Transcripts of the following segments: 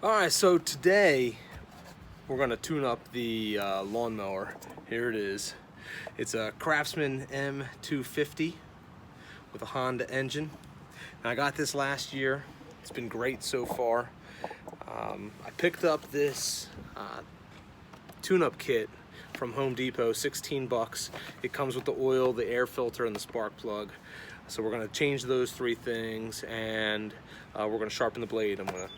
Alright, so today we're going to tune up the lawnmower. Here it is. It's a Craftsman M250 with a Honda engine. And I got this last year. It's been great so far. I picked up this tune-up kit from Home Depot, 16 bucks. It comes with the oil, the air filter, and the spark plug. So we're going to change those three things, and we're going to sharpen the blade. I'm going to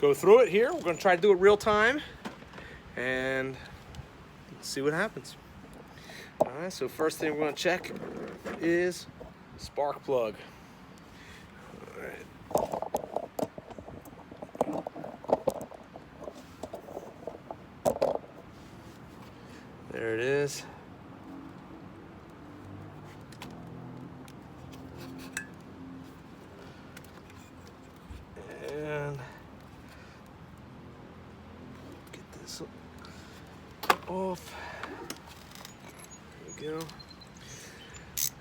go through it here. We're going to try to do it real time and see what happens. All right, so first thing we're going to check is spark plug. All right. There it is. And get this off. There we go.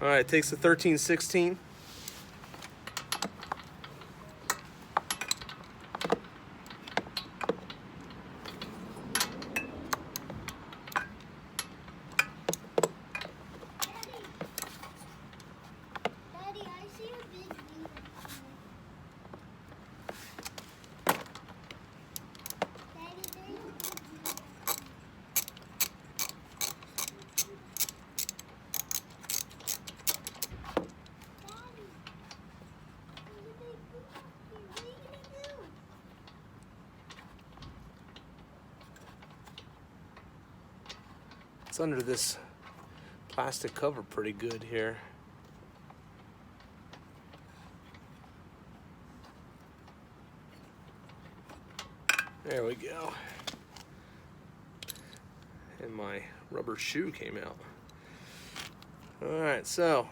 All right, it takes the 13/16. It's under this plastic cover pretty good here. There we go. And my rubber shoe came out. All right, so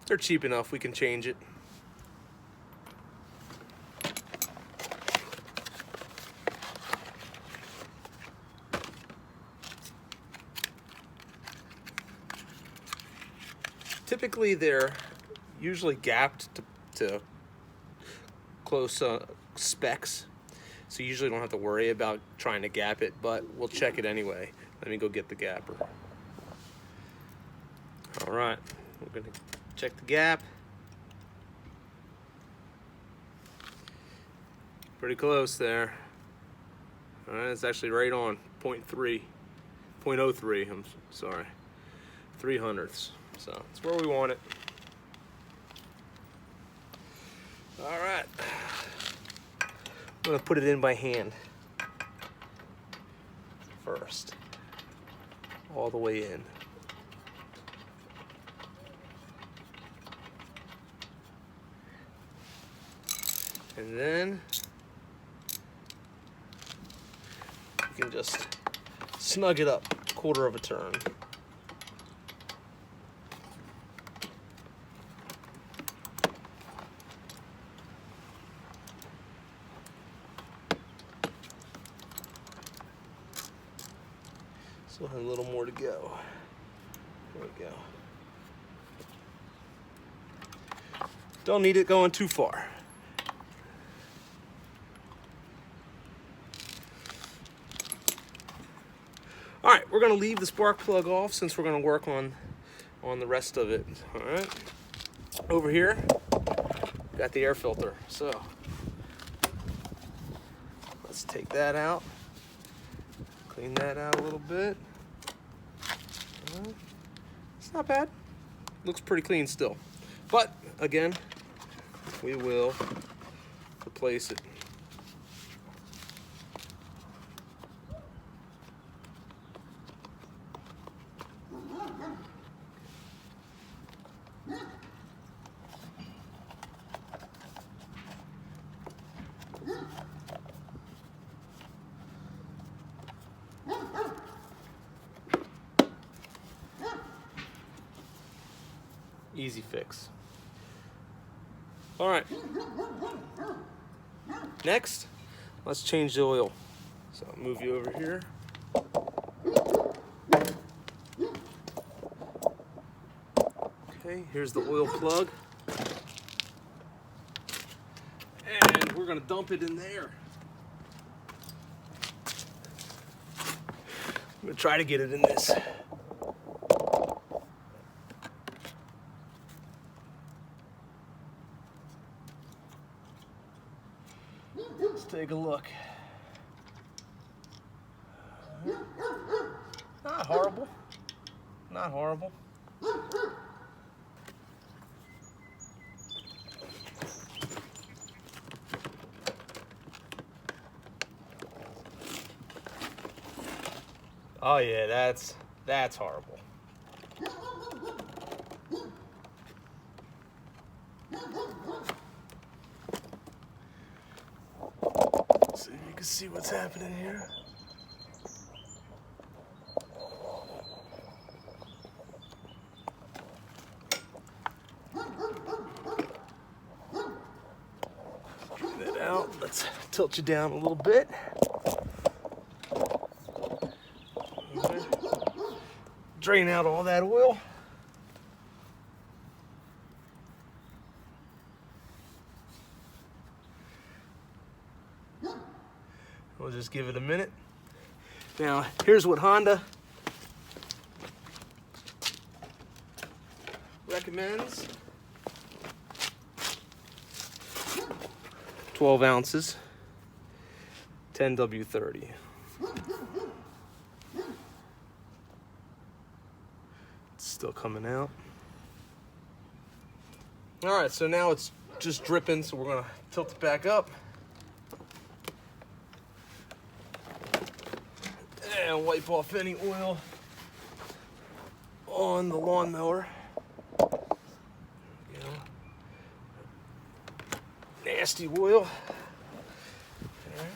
they're cheap enough, we can change it. Typically, they're usually gapped to close specs, so you usually don't have to worry about trying to gap it, but we'll check it anyway. Let me go get the gapper. All right, we're gonna check the gap. Pretty close there. All right, it's actually right on 0.03, I'm sorry, 0.03. So it's where we want it. All right, I'm gonna put it in by hand first, all the way in. And then you can just snug it up, 1/4 of a turn. Still have a little more to go. There we go. Don't need it going too far. All right, we're gonna leave the spark plug off since we're gonna work on the rest of it. All right. Over here, got the air filter. So let's take that out. Clean that out a little bit. It's not bad. Looks pretty clean still. But again, we will replace it. Easy fix. All right. Next, let's change the oil. So I'll move you over here. Okay, here's the oil plug. And we're gonna dump it in there. I'm gonna try to get it in this. Let's take a look. Not horrible. Not horrible. Oh yeah, that's horrible. So you can see what's happening here. Get that out. Let's tilt you down a little bit. Drain out all that oil. We'll just give it a minute. Now, here's what Honda recommends. 12 ounces, 10W30. Still coming out. All right, so now it's just dripping, so we're gonna tilt it back up and wipe off any oil on the lawnmower. You know, nasty oil. All right.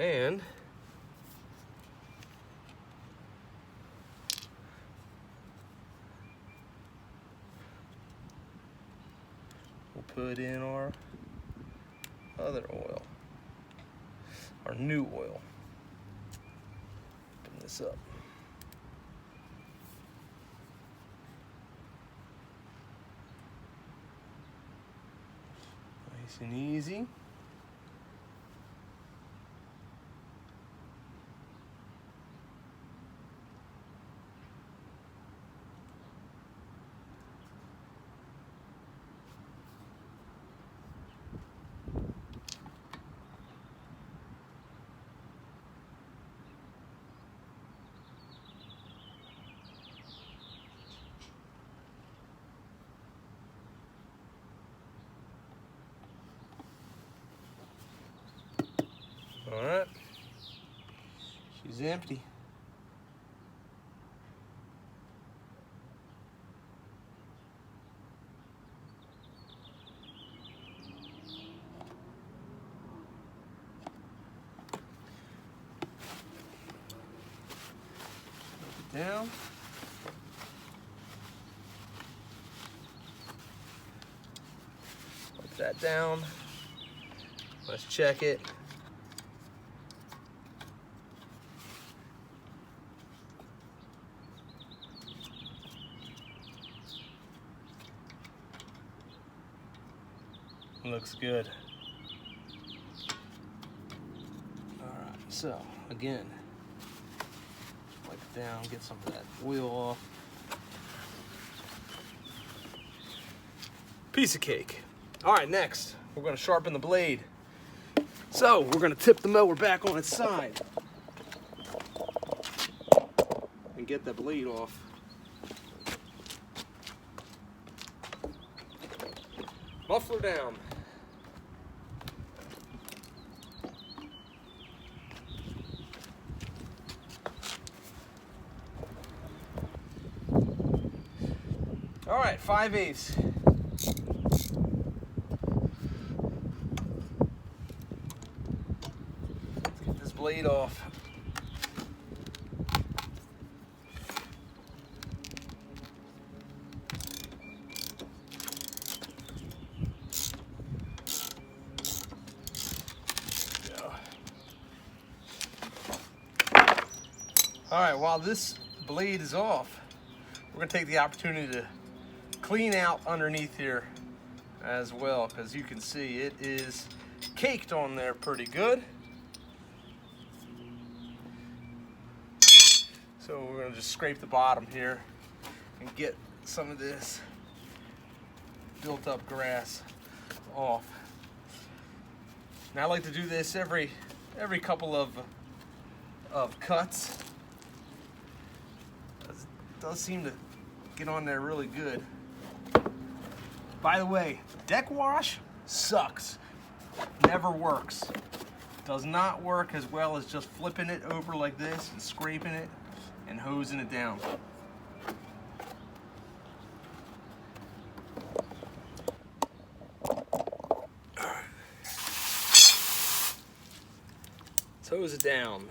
And we'll put in our other oil, our new oil. Open this up. Nice and easy. All right, she's empty. Put it down. Put that down. Let's check it. Looks good. All right, so again, wipe it down, get some of that oil off. Piece of cake. All right, next, we're gonna sharpen the blade. So we're gonna tip the mower back on its side and get the blade off. Muffler down. All right, 5/8. Let's get this blade off. All right, while this blade is off, we're gonna take the opportunity to clean out underneath here as well, because you can see it is caked on there pretty good. So we're gonna just scrape the bottom here and get some of this built up grass off. Now I like to do this every couple of cuts. It does seem to get on there really good. By the way, deck wash sucks. Never works. Does not work as well as just flipping it over like this and scraping it and hosing it down. Let's hose it down.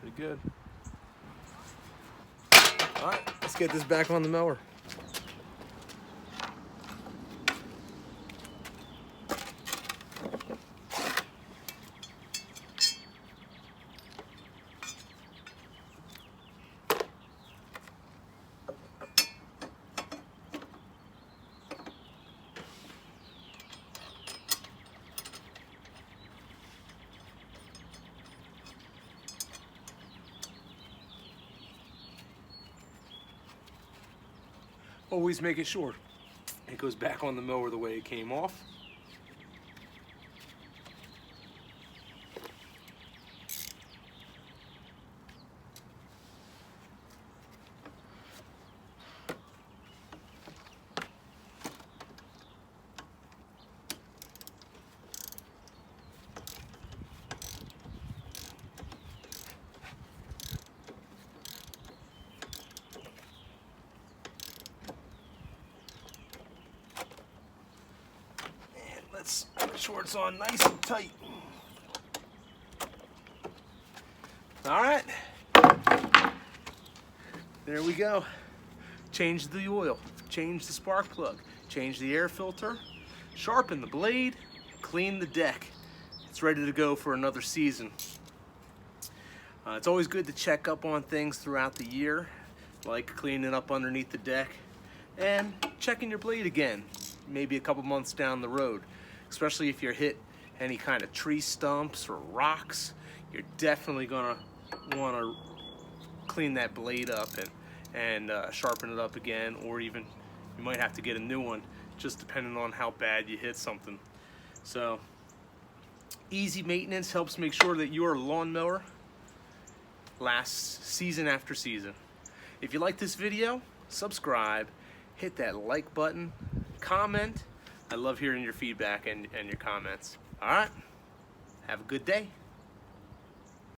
Pretty good. All right, let's get this back on the mower. Always make it sure it goes back on the mower the way it came off. Let's make sure it's on nice and tight. All right, there we go. Change the oil, change the spark plug, change the air filter, sharpen the blade, clean the deck. It's ready to go for another season. It's always good to check up on things throughout the year, like cleaning up underneath the deck and checking your blade again, maybe a couple months down the road. Especially if you're hit any kind of tree stumps or rocks, you're definitely gonna wanna clean that blade up and sharpen it up again, or even you might have to get a new one, just depending on how bad you hit something. So easy maintenance helps make sure that your lawnmower lasts season after season. If you like this video, subscribe, hit that like button, comment. I love hearing your feedback and your comments. All right, have a good day.